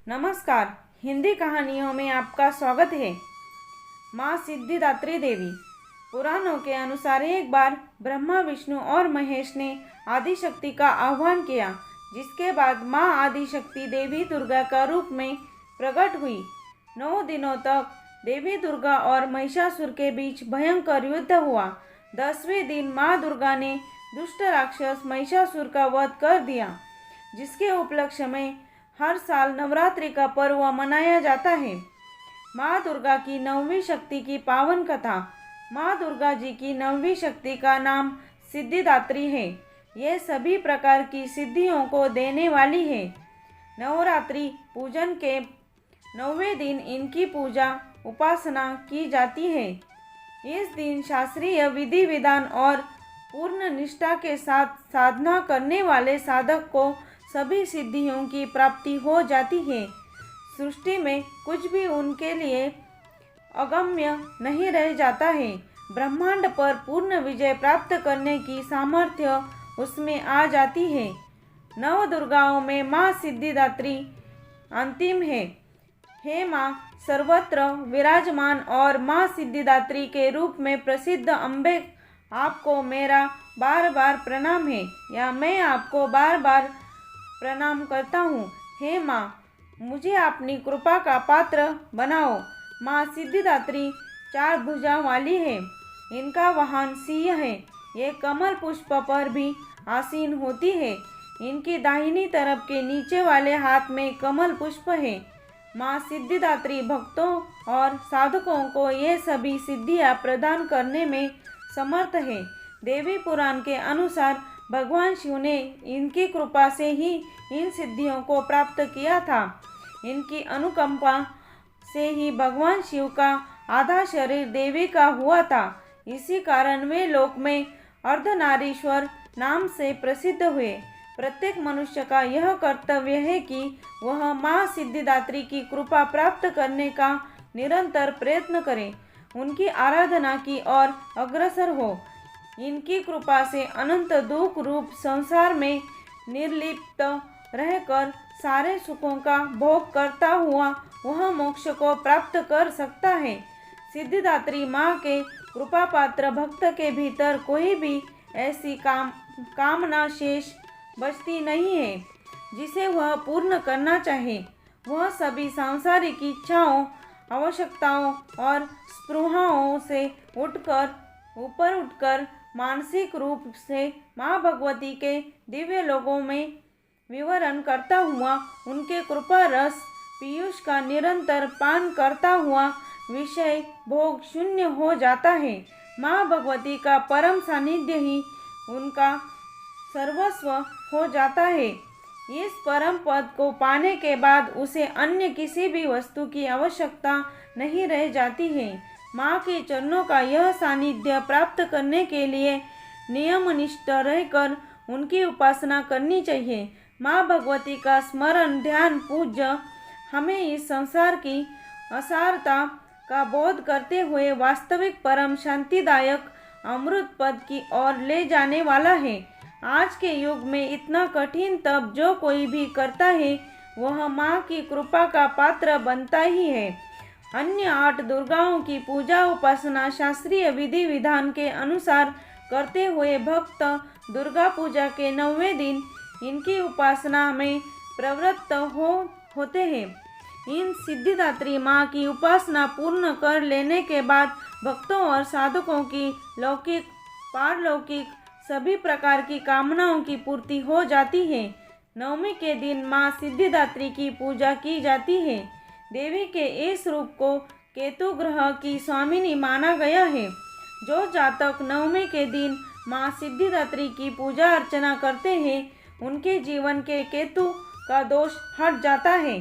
नमस्कार। हिंदी कहानियों में आपका स्वागत है। माँ सिद्धिदात्री देवी। पुराणों के अनुसार एक बार ब्रह्मा, विष्णु और महेश ने आदिशक्ति का आह्वान किया, जिसके बाद माँ आदिशक्ति देवी दुर्गा का रूप में प्रकट हुई। 9 दिनों तक देवी दुर्गा और महिषासुर के बीच भयंकर युद्ध हुआ। 10वें दिन माँ दुर्गा ने दुष्ट राक्षस महिषासुर का वध कर दिया, जिसके उपलक्ष्य में हर साल नवरात्रि का पर्व मनाया जाता है। माँ दुर्गा की 9वीं शक्ति की पावन कथा। माँ दुर्गा जी की 9वीं शक्ति का नाम सिद्धिदात्री है। ये सभी प्रकार की सिद्धियों को देने वाली है। नवरात्रि पूजन के 9वें दिन इनकी पूजा उपासना की जाती है। इस दिन शास्त्रीय विधि विधान और पूर्ण निष्ठा के साथ साधना करने वाले साधक को सभी सिद्धियों की प्राप्ति हो जाती है। सृष्टि में कुछ भी उनके लिए अगम्य नहीं रह जाता है। ब्रह्मांड पर पूर्ण विजय प्राप्त करने की सामर्थ्य उसमें आ जाती है। 9 दुर्गाओं में माँ सिद्धिदात्री अंतिम है। हे माँ सर्वत्र विराजमान और माँ सिद्धिदात्री के रूप में प्रसिद्ध अम्बे, आपको मेरा बार बार प्रणाम है, या मैं आपको बार बार प्रणाम करता हूँ। हे माँ, मुझे अपनी कृपा का पात्र बनाओ। माँ सिद्धिदात्री 4 भुजा वाली है। इनका वाहन सिंह है। ये कमल पुष्प पर भी आसीन होती है। इनकी दाहिनी तरफ के नीचे वाले हाथ में कमल पुष्प है। माँ सिद्धिदात्री भक्तों और साधकों को ये सभी सिद्धियाँ प्रदान करने में समर्थ है। देवी पुराण के अनुसार भगवान शिव ने इनकी कृपा से ही इन सिद्धियों को प्राप्त किया था। इनकी अनुकंपा से ही भगवान शिव का आधा शरीर देवी का हुआ था। इसी कारण वे लोक में अर्धनारीश्वर नाम से प्रसिद्ध हुए। प्रत्येक मनुष्य का यह कर्तव्य है कि वह माँ सिद्धिदात्री की कृपा प्राप्त करने का निरंतर प्रयत्न करे, उनकी आराधना की ओर अग्रसर हो। इनकी कृपा से अनंत दुख रूप संसार में निर्लिप्त रहकर सारे सुखों का भोग करता हुआ वह मोक्ष को प्राप्त कर सकता है। सिद्धिदात्री माँ के कृपा पात्र भक्त के भीतर कोई भी ऐसी कामना शेष बचती नहीं है जिसे वह पूर्ण करना चाहे। वह सभी सांसारिक इच्छाओं, आवश्यकताओं और स्पृहाओं से ऊपर उठकर मानसिक रूप से माँ भगवती के दिव्य लोकों में विवरण करता हुआ उनके कृपा रस पीयूष का निरंतर पान करता हुआ विषय भोग शून्य हो जाता है। माँ भगवती का परम सानिध्य ही उनका सर्वस्व हो जाता है। इस परम पद को पाने के बाद उसे अन्य किसी भी वस्तु की आवश्यकता नहीं रह जाती है। माँ के चरणों का यह सानिध्य प्राप्त करने के लिए नियमनिष्ठ रहकर उनकी उपासना करनी चाहिए। माँ भगवती का स्मरण, ध्यान, पूज्य हमें इस संसार की असारता का बोध करते हुए वास्तविक परम शांतिदायक अमृत पद की ओर ले जाने वाला है। आज के युग में इतना कठिन तप जो कोई भी करता है वह माँ की कृपा का पात्र बनता ही है। अन्य 8 दुर्गाओं की पूजा उपासना शास्त्रीय विधि विधान के अनुसार करते हुए भक्त दुर्गा पूजा के 9वें दिन इनकी उपासना में प्रवृत्त होते हैं। इन सिद्धिदात्री माँ की उपासना पूर्ण कर लेने के बाद भक्तों और साधकों की लौकिक पारलौकिक सभी प्रकार की कामनाओं की पूर्ति हो जाती है। 9वीं के दिन माँ सिद्धिदात्री की पूजा की जाती है। देवी के इस रूप को केतु ग्रह की स्वामिनी माना गया है। जो जातक 9वें के दिन माँ सिद्धिदात्री की पूजा अर्चना करते हैं उनके जीवन के केतु का दोष हट जाता है।